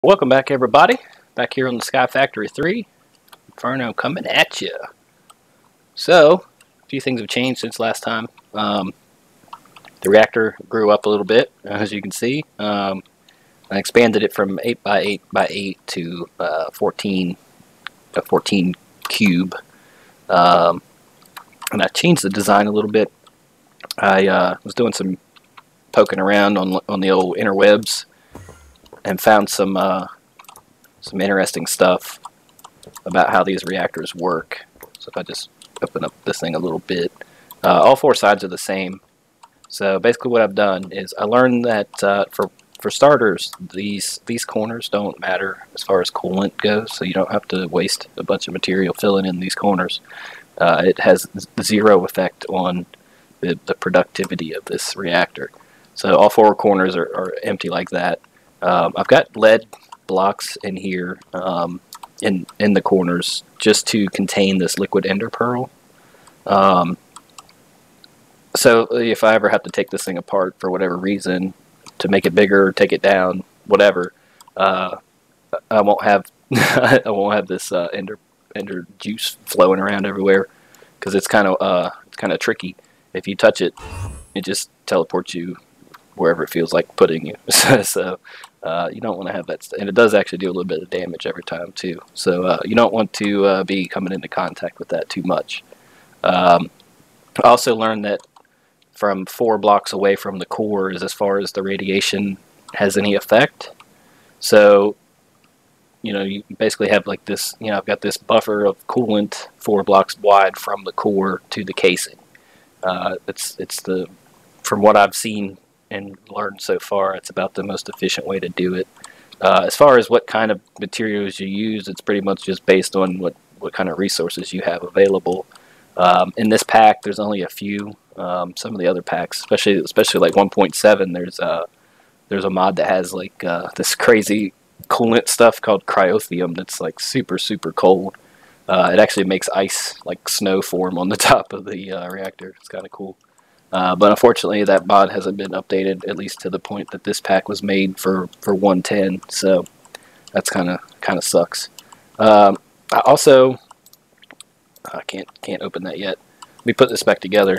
Welcome back, everybody. Back here on the Sky Factory 3. Inferno coming at you. So, a few things have changed since last time. The reactor grew up a little bit, as you can see. I expanded it from 8 by 8 by 8 to 14 cube. And I changed the design a little bit. I was doing some poking around on the old interwebs and found some interesting stuff about how these reactors work. So if I just open up this thing a little bit, all four sides are the same. So basically what I've done is I learned that for starters, these corners don't matter as far as coolant goes, so you don't have to waste a bunch of material filling in these corners. It has zero effect on the productivity of this reactor. So all four corners are empty like that. I've got lead blocks in here in the corners just to contain this liquid ender pearl. So if I ever have to take this thing apart for whatever reason to make it bigger, take it down, whatever, I won't have I won't have this ender juice flowing around everywhere, because it's kind of tricky. If you touch it, it just teleports you wherever it feels like putting you. So you don't want to have that, and it does actually do a little bit of damage every time too. So you don't want to be coming into contact with that too much. I also learned that from 4 blocks away from the core is as far as the radiation has any effect. So you basically have like this, I've got this buffer of coolant 4 blocks wide from the core to the casing. From what I've seen and learned so far, it's about the most efficient way to do it. As far as what kind of materials you use, it's pretty much just based on what kind of resources you have available. In this pack, there's only a few. Some of the other packs, especially like 1.7, there's a mod that has like this crazy coolant stuff called cryothium that's like super cold. It actually makes ice, like snow, form on the top of the reactor. It's kind of cool. But unfortunately, that mod hasn't been updated, at least to the point that this pack was made for 110. So that's kind of sucks. I can't open that yet. Let me put this back together.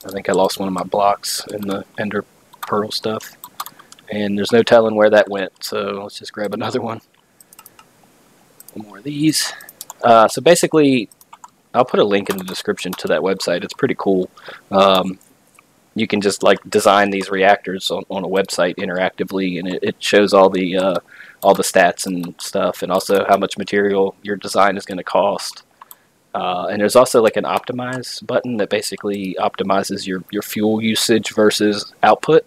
I think I lost one of my blocks in the ender pearl stuff, and there's no telling where that went. So let's just grab another one. One more of these. So basically, I'll put a link in the description to that website. It's pretty cool. You can just like design these reactors on a website interactively, and it shows all the stats and stuff, and also how much material your design is going to cost. And there's also like an optimize button that basically optimizes your fuel usage versus output.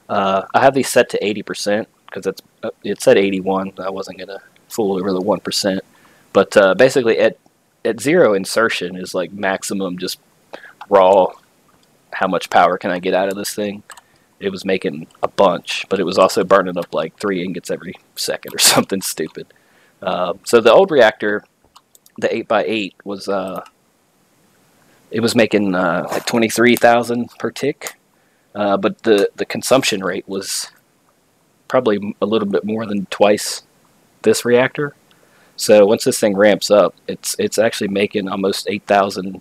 I have these set to 80% because it said 81. I wasn't going to fool over the 1%, but basically at 0 insertion is like maximum just raw. How much power can I get out of this thing? It was making a bunch, but it was also burning up like 3 ingots every second or something stupid. So the old reactor, the 8 by 8 was it was making like 23,000 per tick, but the consumption rate was probably a little bit more than twice this reactor. So once this thing ramps up, it's actually making almost 8,000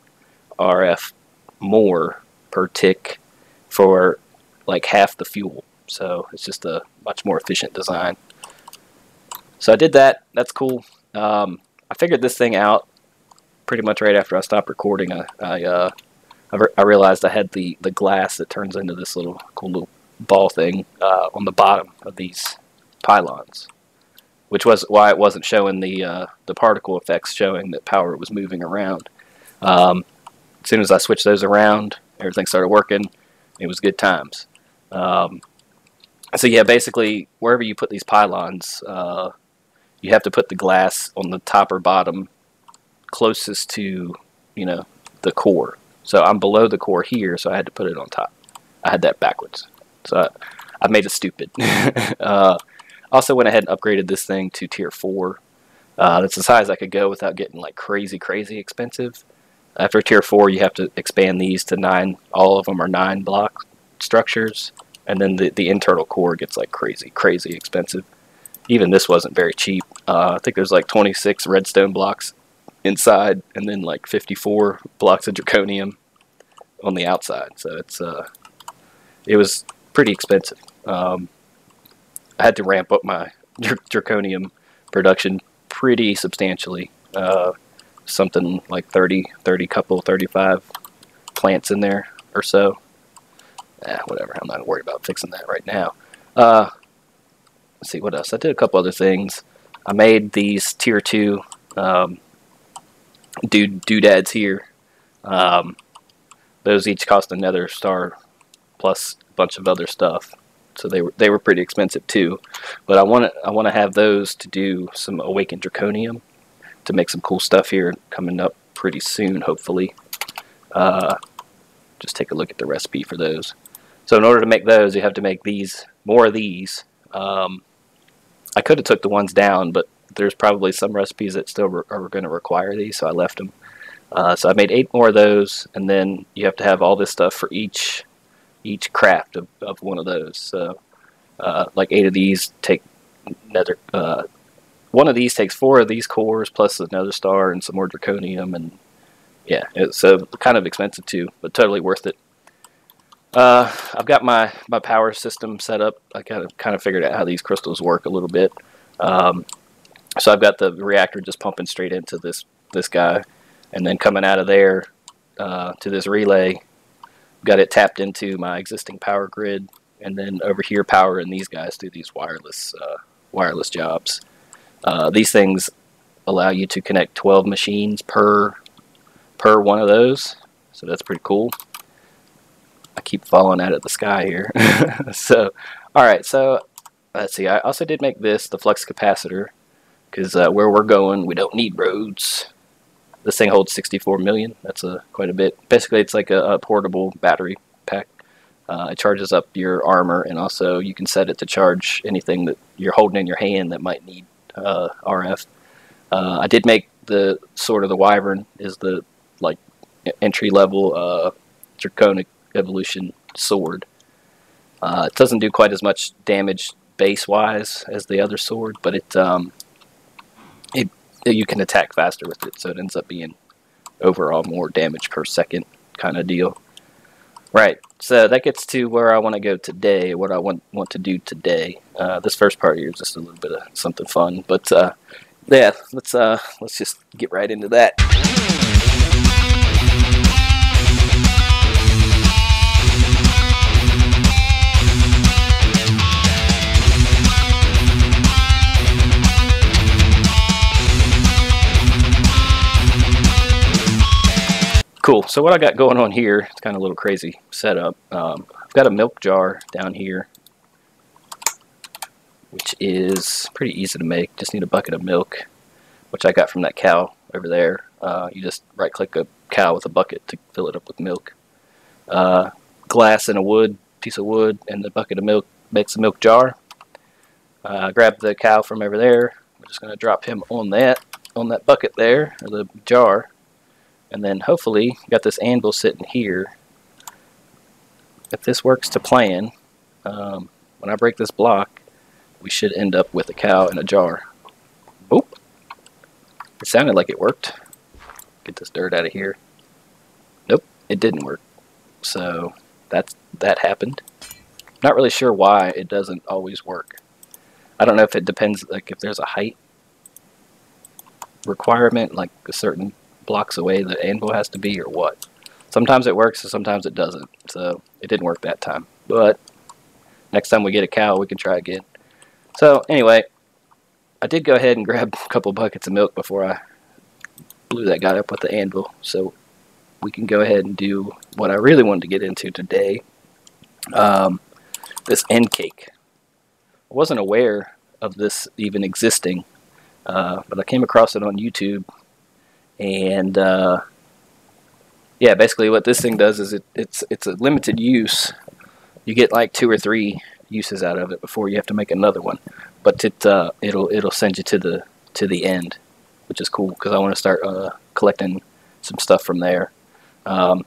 RF more per tick for like half the fuel. So it's just a much more efficient design. So I did that. That's cool. I figured this thing out pretty much right after I stopped recording. I realized I had the glass that turns into this cool little ball thing on the bottom of these pylons, which was why it wasn't showing the particle effects, showing that power was moving around. As soon as I switched those around, everything started working. It was good times. So yeah, basically wherever you put these pylons, you have to put the glass on the top or bottom closest to the core. So I'm below the core here, so I had to put it on top. I had that backwards, so I made it stupid. Also went ahead and upgraded this thing to tier 4. That's as high as I could go without getting like crazy expensive. After tier 4, you have to expand these to 9. All of them are 9 block structures. and then the internal core gets like crazy expensive. Even this wasn't very cheap. I think there's like 26 redstone blocks inside, and then like 54 blocks of draconium on the outside. So it was pretty expensive. I had to ramp up my draconium production pretty substantially. Something like 35 plants in there or so. Whatever, I'm not worried about fixing that right now. Let's see, what else? I did a couple other things. I made these tier 2 doodads here. Those each cost a nether star plus a bunch of other stuff. So they were pretty expensive too. But I want to have those to do some awakened draconium to make some cool stuff here coming up pretty soon, hopefully. Just take a look at the recipe for those. So in order to make those, you have to make more of these. I could have took the ones down, but there's probably some recipes that still are going to require these, so I left them. So I made 8 more of those, and then you have to have all this stuff for each craft of one of those. So like 8 of these take nether. One of these takes 4 of these cores plus another star and some more draconium, and yeah, it's kind of expensive too, but totally worth it. I've got my power system set up. I kind of figured out how these crystals work a little bit. So I've got the reactor just pumping straight into this guy, and then coming out of there to this relay. Got it tapped into my existing power grid, and then over here powering these guys through these wireless jobs. These things allow you to connect 12 machines per one of those, so that's pretty cool. I keep falling out of the sky here. So, alright, so let's see. I also did make the flux capacitor, because where we're going, we don't need roads. This thing holds 64 million. That's quite a bit. Basically, it's like a portable battery pack. It charges up your armor, and also you can set it to charge anything that you're holding in your hand that might need RF. I did make the Sword of the Wyvern is the like entry level draconic evolution sword. It doesn't do quite as much damage base wise as the other sword, but you can attack faster with it, so it ends up being overall more damage per second kind of deal. Right, so that gets to where I want to go today, what I want to do today. This first part here is just a little bit of something fun, but yeah, let's just get right into that. Cool, so what I got going on here, it's kind of a little crazy setup. I've got a milk jar down here, which is pretty easy to make. Just need a bucket of milk, which I got from that cow over there. You just right click a cow with a bucket to fill it up with milk. Glass and a piece of wood and the bucket of milk makes a milk jar. Grab the cow from over there. We're just going to drop him on that bucket there, or the jar. And then hopefully, got this anvil sitting here. If this works to plan, when I break this block, we should end up with a cow in a jar. Boop. It sounded like it worked. Get this dirt out of here. Nope, it didn't work. So that happened. Not really sure why it doesn't always work. I don't know if it depends, like if there's a height requirement, like a certain blocks away the anvil has to be, or what. Sometimes it works and sometimes it doesn't, so it didn't work that time, but next time we get a cow we can try again. So anyway, I did go ahead and grab a couple buckets of milk before I blew that guy up with the anvil, so we can go ahead and do what I really wanted to get into today, this end cake. I wasn't aware of this even existing, but I came across it on YouTube. And yeah, basically what this thing does is it's a limited use. You get like 2 or 3 uses out of it before you have to make another one. But it'll send you to the end, which is cool because I want to start collecting some stuff from there. So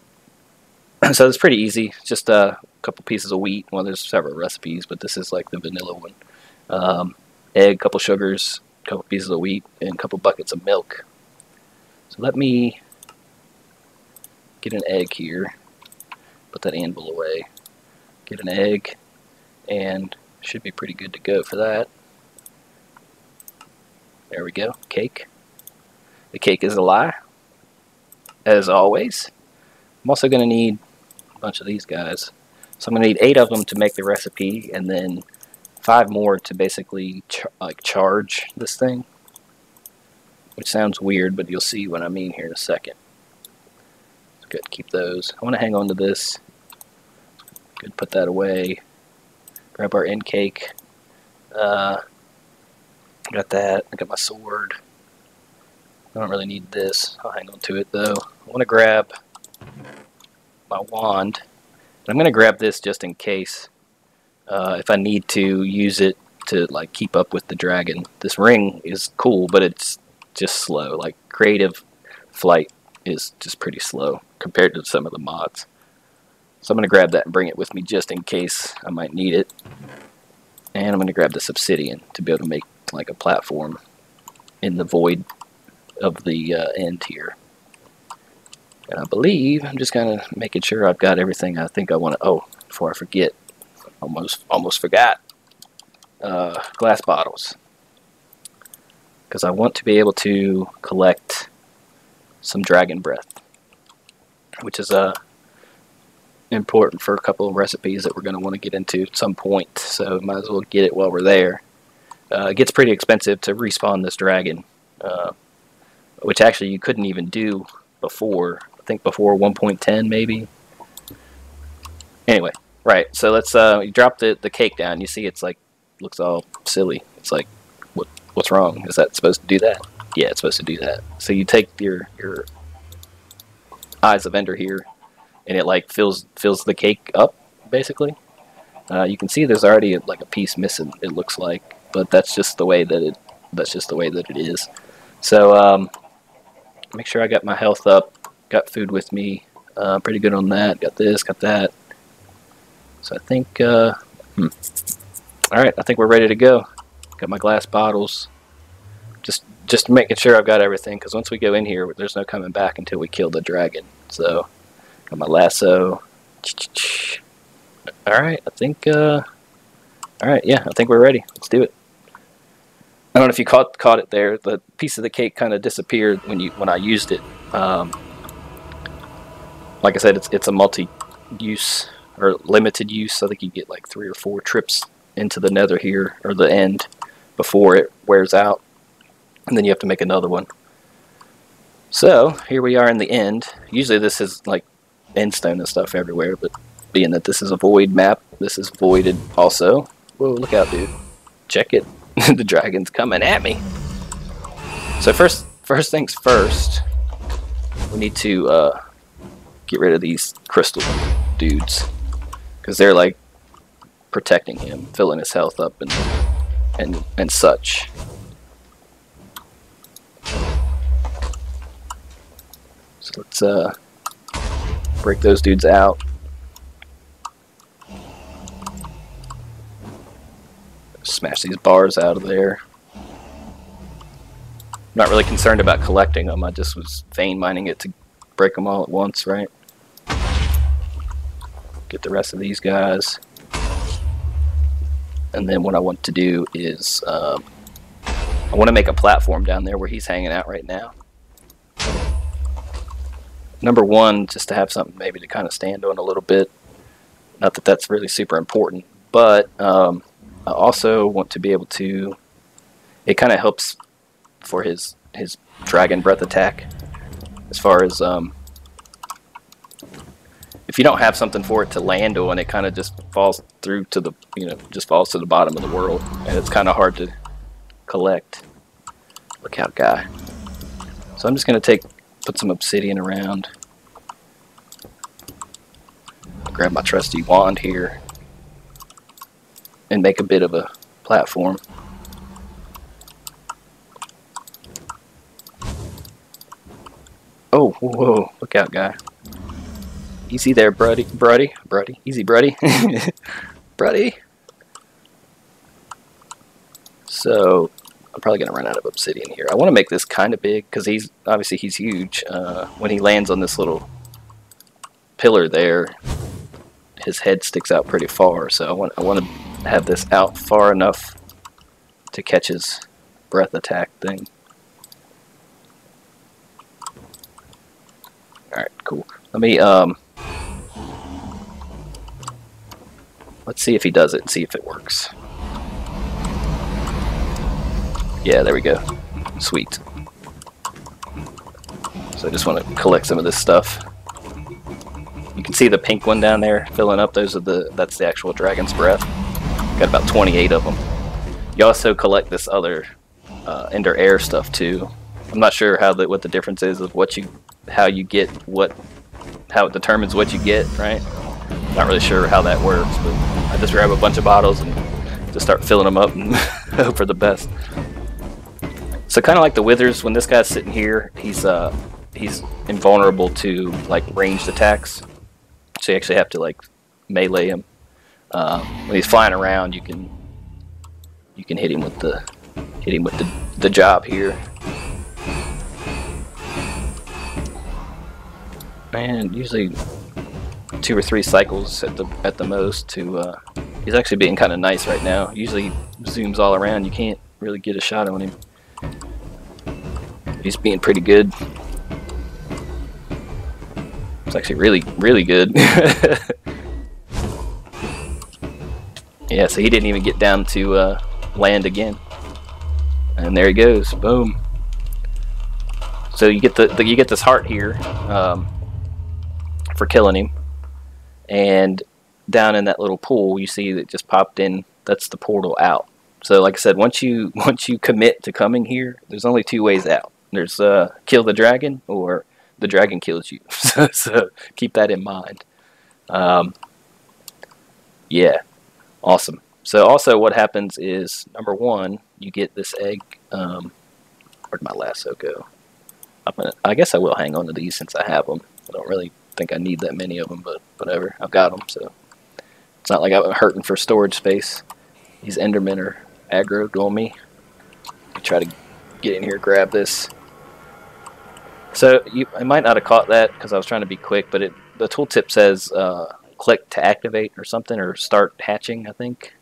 it's pretty easy. Just a couple pieces of wheat. Well, there's several recipes, but this is like the vanilla one. Egg, couple sugars, couple pieces of wheat, and a couple buckets of milk. So let me get an egg here. Put that anvil away. Get an egg, and should be pretty good to go for that. There we go. Cake. The cake is a lie, as always. I'm also going to need a bunch of these guys. So I'm going to need 8 of them to make the recipe, and then 5 more to basically charge this thing. Which sounds weird, but you'll see what I mean here in a second. It's good to keep those. I want to hang on to this. Good, put that away. Grab our end cake. Got that. I got my sword. I don't really need this. I'll hang on to it though. I want to grab my wand. And I'm going to grab this just in case if I need to use it to like keep up with the dragon. This ring is cool, but it's just slow. Like creative flight is just pretty slow compared to some of the mods. So I'm going to grab that and bring it with me just in case I might need it. And I'm going to grab this obsidian to be able to make like a platform in the void of the end here. And I believe I'm just kind of making sure I've got everything I think I want to. Oh, before I forget, almost forgot. Glass bottles, because I want to be able to collect some dragon breath, which is important for a couple of recipes that we're going to want to get into at some point. So might as well get it while we're there. It gets pretty expensive to respawn this dragon, which actually you couldn't even do before. I think before 1.10 maybe. Anyway, right. So let's you drop the cake down. You see, it's like looks all silly. It's like what's wrong? Is that supposed to do that? Yeah, it's supposed to do that. So you take your Eyes of Ender here, and it like fills the cake up basically. You can see there's already like a piece missing. It looks like. But that's just the way that it is. So make sure I got my health up, got food with me, pretty good on that. Got this, got that. So I think, all right, I think we're ready to go. Got my glass bottles. Just making sure I've got everything, because once we go in here, there's no coming back until we kill the dragon. So got my lasso. All right, I think. All right, yeah, I think we're ready. Let's do it. I don't know if you caught it there. The piece of the cake kind of disappeared when I used it. Like I said, it's a multi-use or limited use. I think you get like 3 or 4 trips into the nether here, or the end, before it wears out, and then you have to make another one. So here we are in the end. Usually this is like endstone and stuff everywhere, but being that this is a void map, this is voided also. Whoa, look out, dude. Check it. The dragon's coming at me. So first things first, we need to get rid of these crystal dudes, because they're like protecting him, filling his health up and such. So let's break those dudes out. Smash these bars out of there. I'm not really concerned about collecting them. I just was vein mining it to break them all at once, right? Get the rest of these guys. And then what I want to do is I want to make a platform down there where he's hanging out right now. Number one, just to have something maybe to kind of stand on a little bit. Not that that's really super important, but I also want to be able to, it kind of helps for his dragon breath attack, as far as if you don't have something for it to land on, it kind of just falls through to the, just falls to the bottom of the world, and it's kind of hard to collect. Look out, guy. So I'm just going to put some obsidian around, grab my trusty wand here, and make a bit of a platform. Oh, whoa, look out, guy. Easy there, Bruddy. Easy, Bruddy. Bruddy. So I'm probably gonna run out of obsidian here. I want to make this kind of big because he's huge. When he lands on this little pillar there, his head sticks out pretty far. So I want to have this out far enough to catch his breath attack thing. All right, cool. Let me let's see if he does it and see if it works. Yeah, there we go. Sweet. So I just want to collect some of this stuff. You can see the pink one down there filling up. That's the actual dragon's breath. Got about 28 of them. You also collect this other Ender Air stuff too. I'm not sure what the difference is of how it determines what you get, right? Not really sure how that works, but I just grab a bunch of bottles and just start filling them up and hope for the best. So kind of like the withers, when this guy's sitting here, he's invulnerable to like ranged attacks. So you actually have to like melee him. When he's flying around, you can hit him with the job here. And usually 2 or 3 cycles at the most to he's actually being kind of nice right now. Usually zooms all around, you can't really get a shot on him. He's being pretty good. It's actually really good. Yeah, so he didn't even get down to land again. And there he goes, boom. So you get this heart here for killing him. And down in that little pool, you see that just popped in. That's the portal out. So, like I said, once you commit to coming here, there's only 2 ways out. There's kill the dragon, or the dragon kills you. So keep that in mind. Yeah, awesome. So also, what happens is, number 1, you get this egg. Where'd my lasso go? I guess I will hang on to these since I have them. I don't really think I need that many of them, but whatever, I've got them, so it's not like I'm hurting for storage space. These Endermen are aggroed on me. I try to get in here, grab this. So I might not have caught that because I was trying to be quick, but the tooltip says click to activate or something, or start hatching, I think.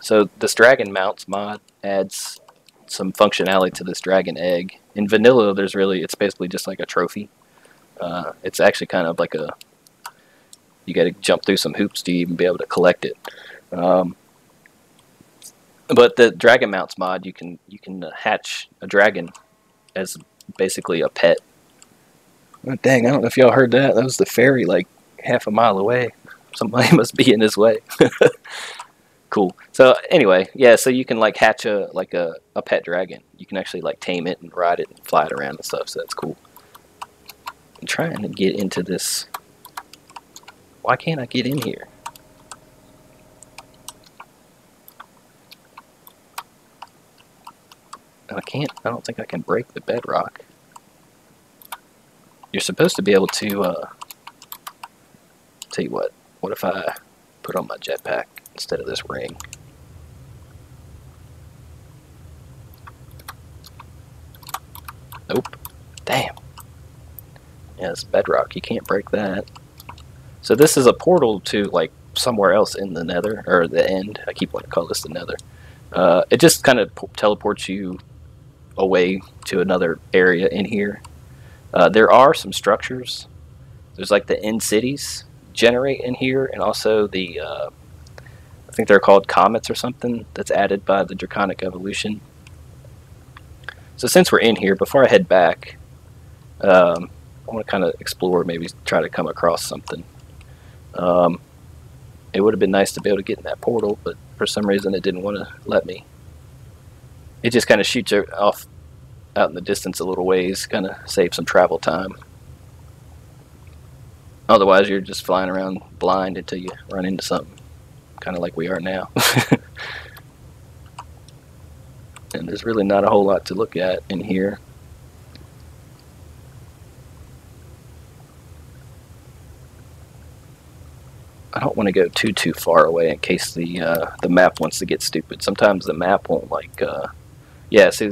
So this dragon mounts mod adds some functionality to this dragon egg. In vanilla, it's basically just like a trophy. It's actually kind of like you got to jump through some hoops to even be able to collect it. But the dragon mounts mod, you can hatch a dragon as basically a pet. Oh, dang, I don't know if y'all heard that. That was the fairy like half a mile away. Somebody must be in his way. Cool. So anyway, yeah, so you can like hatch a pet dragon. You can actually like tame it and ride it and fly it around and stuff, so that's cool. I'm trying to get into this. Why can't I get in here? I don't think I can break the bedrock. You're supposed to be able to, tell you what if I put on my jetpack instead of this ring? Nope. Damn. Yeah, it's bedrock. You can't break that. So this is a portal to, like, somewhere else in the nether, or the end. I keep wanting to call this the nether. It just kind of teleports you away to another area in here. There are some structures. There's like the end cities generate in here, and also the I think they're called comets or something, that's added by the draconic evolution. So since we're in here, before I head back, I want to kind of explore, maybe try to come across something. It would have been nice to be able to get in that portal, but for some reason it didn't want to let me. It just kind of shoots off out in the distance a little ways, kind of save some travel time. Otherwise, you're just flying around blind until you run into something, kind of like we are now. And there's really not a whole lot to look at in here. I don't want to go too far away in case the map wants to get stupid. Sometimes the map won't like. Yeah, see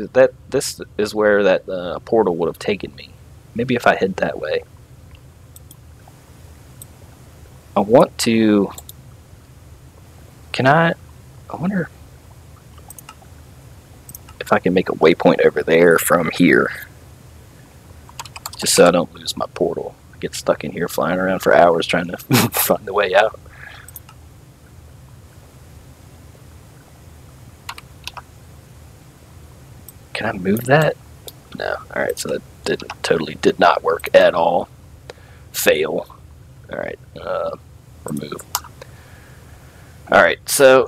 this is where that portal would have taken me. Maybe if I head that way. I want to. Can I wonder if I can make a waypoint over there from here, just so I don't lose my portal. I get stuck in here flying around for hours trying to find the way out. Can I move that? No. Alright, so that totally did not work at all. Fail. Alright, remove. Alright, so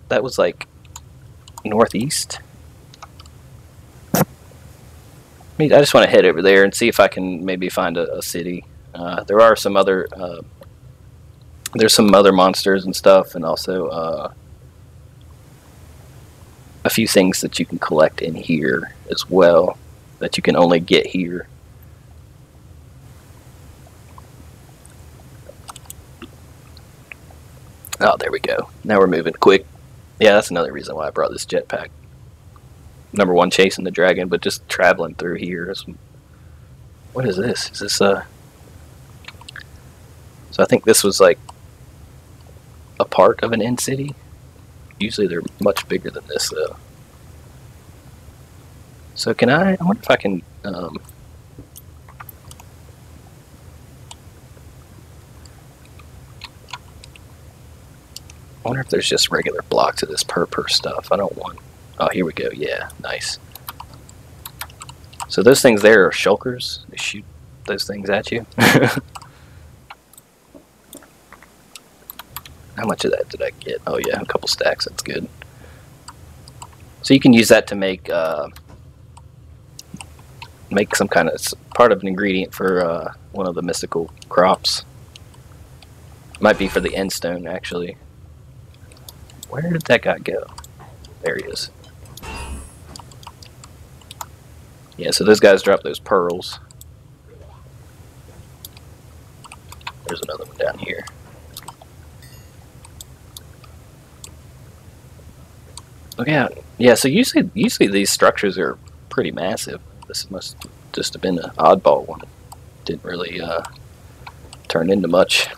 that was like northeast. I just want to head over there and see if I can maybe find a city. There are some other there's some other monsters and stuff, and also a few things that you can collect in here as well that you can only get here. Oh, there we go. Now we're moving quick. Yeah, that's another reason why I brought this jetpack. Number one, chasing the dragon, but just traveling through here. What is this? Is this So I think this was like a part of an end city. Usually they're much bigger than this, though. So can I wonder if I can I wonder if there's just regular blocks of this per stuff. I don't want. Oh, here we go. Yeah, nice. So those things there are shulkers. They shoot those things at you. How much of that did I get? Oh yeah, a couple stacks. That's good. So you can use that to make some kind of part of an ingredient for one of the mystical crops. Might be for the end stone, actually. Where did that guy go? There he is. Yeah, so those guys drop those pearls. There's another one down here. Look out. Yeah, so usually these structures are pretty massive. This must just have been an oddball one. Didn't really turn into much.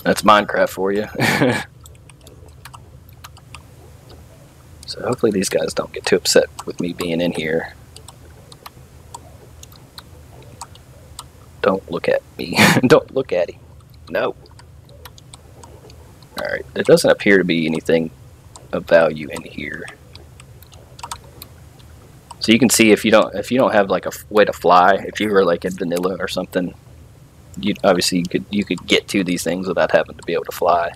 That's Minecraft for you. So hopefully these guys don't get too upset with me being in here. Don't look at me. Don't look at him. No. Alright, there doesn't appear to be anything of value in here. So you can see if you don't have like a way to fly, if you were like in vanilla or something, obviously you could get to these things without having to be able to fly.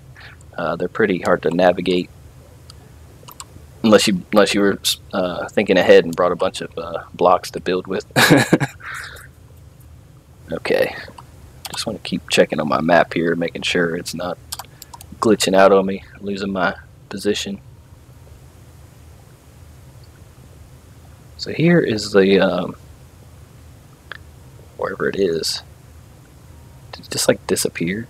They're pretty hard to navigate unless you were thinking ahead and brought a bunch of blocks to build with. Okay, just want to keep checking on my map here, making sure it's not glitching out on me, losing my position. So here is the wherever it is. Did it just like disappear?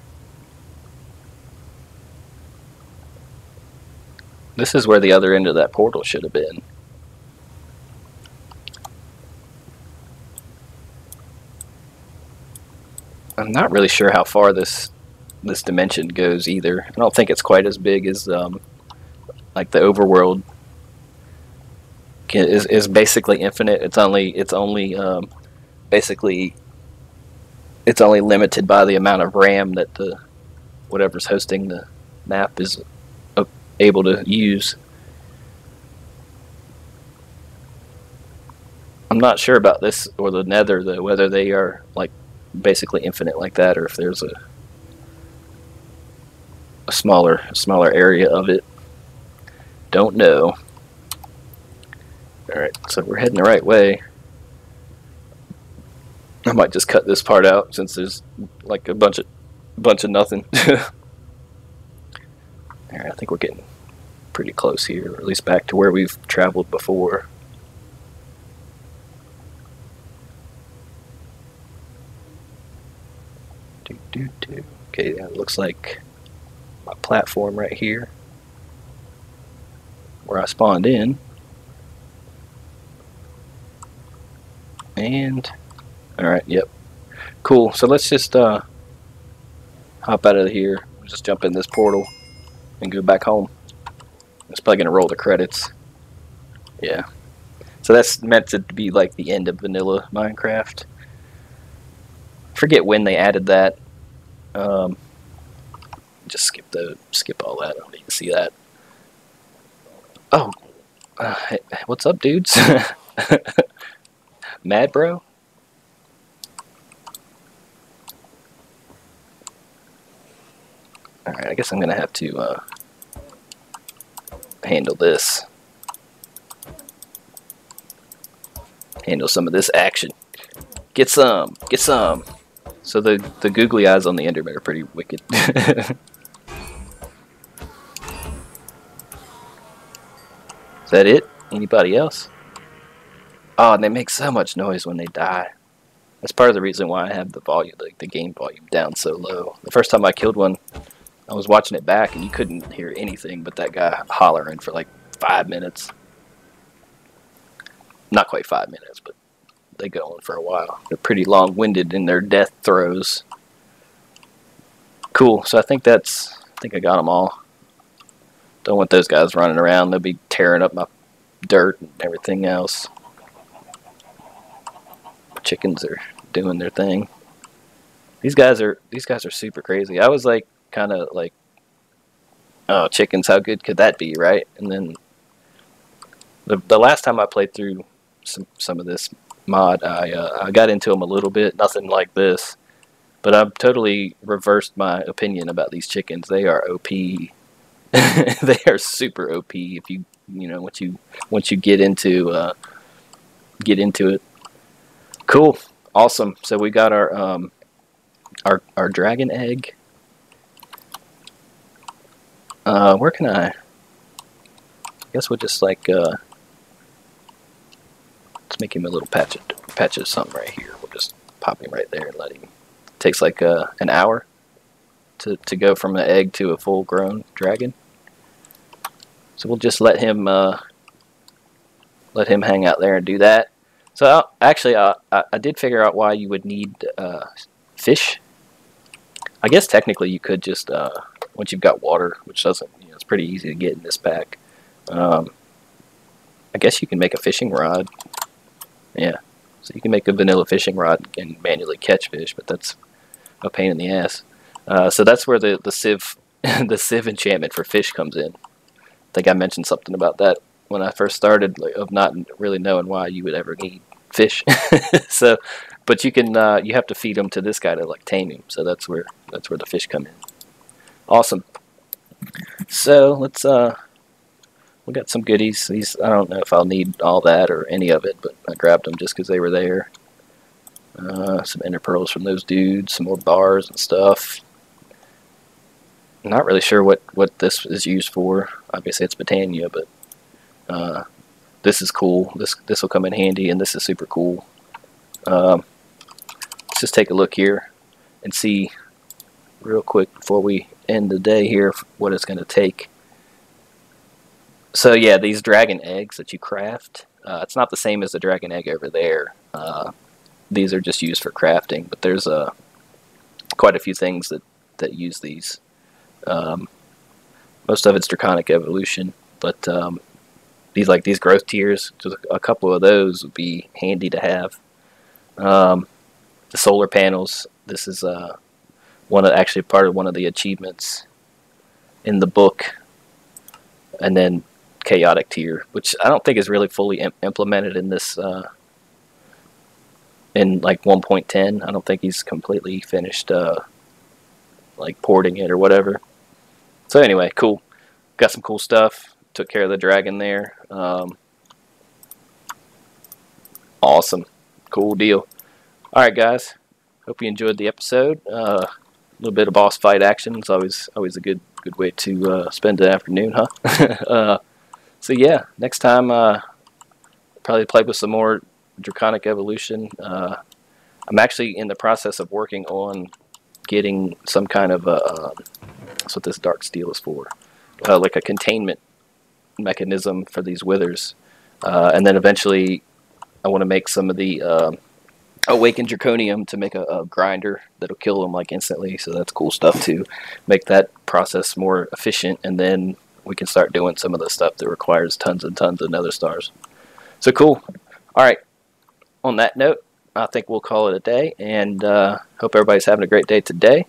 This is where the other end of that portal should have been. I'm not really sure how far this dimension goes either. I don't think it's quite as big as like the overworld is basically infinite. It's only basically it's only limited by the amount of RAM that the whatever's hosting the map is able to use. I'm not sure about this or the Nether though, whether they are like basically infinite like that, or if there's a smaller area of it. Don't know. Alright, so we're heading the right way. I might just cut this part out since there's like a bunch of nothing. Alright, I think we're getting pretty close here, or at least back to where we've traveled before. Okay, that looks like my platform right here where I spawned in. And alright, yep. Cool. So let's just hop out of here. Just jump in this portal and go back home. It's probably gonna roll the credits. Yeah. So that's meant to be like the end of vanilla Minecraft. I forget when they added that. Just skip all that. I don't need to see that. Oh, hey, what's up, dudes? Mad bro? Alright, I guess I'm gonna have to handle this. Handle some of this action. Get some! Get some! So the googly eyes on the Enderman are pretty wicked. Is that it? Anybody else? Oh, and they make so much noise when they die. That's part of the reason why I have the volume, like the game volume, down so low. The first time I killed one, I was watching it back, and you couldn't hear anything but that guy hollering for like 5 minutes. Not quite 5 minutes, but they go on for a while. They're pretty long-winded in their death throes. Cool. So I think I got them all. Don't want those guys running around. They'll be tearing up my dirt and everything else. Chickens are doing their thing. These guys are super crazy. I was like kind of like, oh, chickens, how good could that be, right? And then the last time I played through some of this mod, I got into them a little bit. Nothing like this, but I've totally reversed my opinion about these chickens. They are OP. They are super OP if you know once you get into it. Cool, awesome. So we got our dragon egg. Where can I guess we'll just like let's make him a little patch of something right here. We'll just pop him right there and let him. It takes like an hour to go from an egg to a full grown dragon. So we'll just let him hang out there and do that. So actually, I did figure out why you would need fish. I guess technically you could just once you've got water, which doesn't, it's pretty easy to get in this pack. I guess you can make a fishing rod. Yeah, so you can make a vanilla fishing rod and manually catch fish, but that's a pain in the ass. So that's where the sieve the sieve enchantment for fish comes in. I think I mentioned something about that when I first started, like, of not really knowing why you would ever need fish. So, but you can you have to feed them to this guy to like tame him. So that's where the fish come in. Awesome. So let's we got some goodies. These, I don't know if I'll need all that or any of it, but I grabbed them just because they were there. Some ender pearls from those dudes, some more bars and stuff. Not really sure what this is used for. Obviously it's Botania, but this is cool. This will come in handy, and this is super cool. Let's just take a look here and see real quick before we end the day here what it's going to take. So yeah, these dragon eggs that you craft, it's not the same as the dragon egg over there. These are just used for crafting, but there's quite a few things that use these. Most of it's draconic evolution, but these growth tiers, just a couple of those would be handy to have. The solar panels, this is actually part of one of the achievements in the book, and then chaotic tier, which I don't think is really fully implemented in this in like 1.10. I don't think he's completely finished like porting it or whatever. So anyway, cool. Got some cool stuff. Took care of the dragon there. Awesome. Cool deal. Alright guys, hope you enjoyed the episode. A little bit of boss fight action is always a good way to spend the afternoon, huh? So yeah, next time probably play with some more draconic evolution. I'm actually in the process of working on getting some kind of a, that's what this dark steel is for, like a containment mechanism for these withers. And then eventually I want to make some of the awakened draconium to make a grinder that'll kill them like instantly. So that's cool stuff to make that process more efficient, and then we can start doing some of the stuff that requires tons and tons of nether stars. So cool. All right. On that note, I think we'll call it a day, and hope everybody's having a great day today,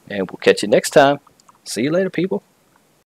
and we'll catch you next time. See you later, people.